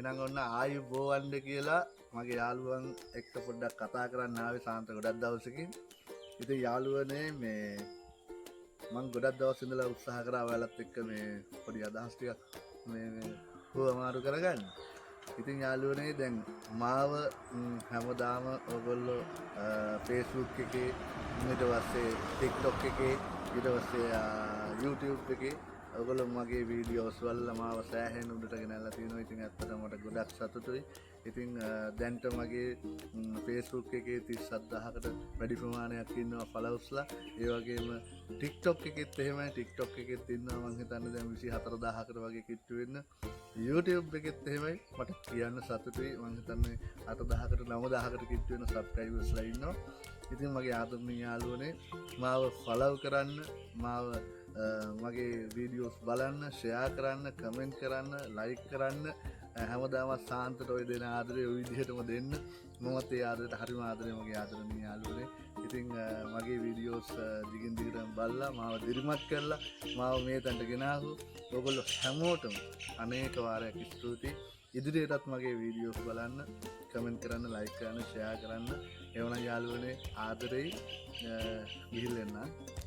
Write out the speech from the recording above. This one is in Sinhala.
එහෙනම් ඔන්න ආයුබෝවන්ද කියලා මගේ යාළුවන් එක්ක පොඩ්ඩක් කතා කරන්න ආවේ සාන්ත ගොඩක් දවසකින්. ඉතින් යාළුවනේ මේ මම ගොඩක් දවස් ඉඳලා උත්සාහ කරා ඔයාලත් එක්ක මේ පොඩි අදහස් ටිකක් මේ හුවමාරු කරගන්න. ඉතින් යාළුවනේ දැන් මාව හැමදාම ඔයගොල්ලෝ Facebook එකේ ඊට පස්සේ TikTok එකේ ඊට පස්සේ YouTube එකේ ඔයගොල්ලෝ මගේ වීඩියෝස් වල මාව සෑහෙන උඩට ගෙනල්ලා තියෙනවා. ඉතින් ඇත්තටම මට ගොඩක් සතුටුයි. ඉතින් දැන්ට මගේ Facebook එකේ 37000කට වැඩි ප්‍රමාණයක් ඉන්නවා followers-ලා. ඒ වගේම TikTok එකෙත් එහෙමයි. TikTok එකෙත් ඉන්නවා මම හිතන්නේ දැන් 24000කට වගේ කිට්ටු වෙන්න. YouTube එකෙත් එහෙමයි. මට කියන්න සතුටුයි. මම හිතන්නේ 8000කට 9000කට කිට්ටු වෙන subscribers-ලා ඉන්නවා. ඉතින් මගේ ආදරණීය යාළුවනේ මාව follow කරන්න, මාව මගේ වීඩියෝස් බලන්න, ෂෙයා කරන්න, කමෙන්ට් කරන්න, ලයික් කරන්න, හැමදාම සාන්තට ඔය දෙන ආදරේ ඔය විදිහටම දෙන්න. මමත් ඒ ආදරයට හරිම ආදරේ මගේ ආදරණීය යාළුවනේ. ඉතින් මගේ වීඩියෝස් දිගින් දිගටම බලලා මාව දිරිමත් කරලා මාව මේ තැනට ගෙනාවු ඔයගොල්ලෝ හැමෝටම අනේක වාරයක් ස්තුතියි. ඉදිරියටත් මගේ වීඩියෝස් බලන්න, කමෙන්ට් කරන්න, ලයික් කරන්න, ෂෙයා කරන්න. එවනම් යාළුවනේ ආදරෙයි ගිහිල්ලා එන්න.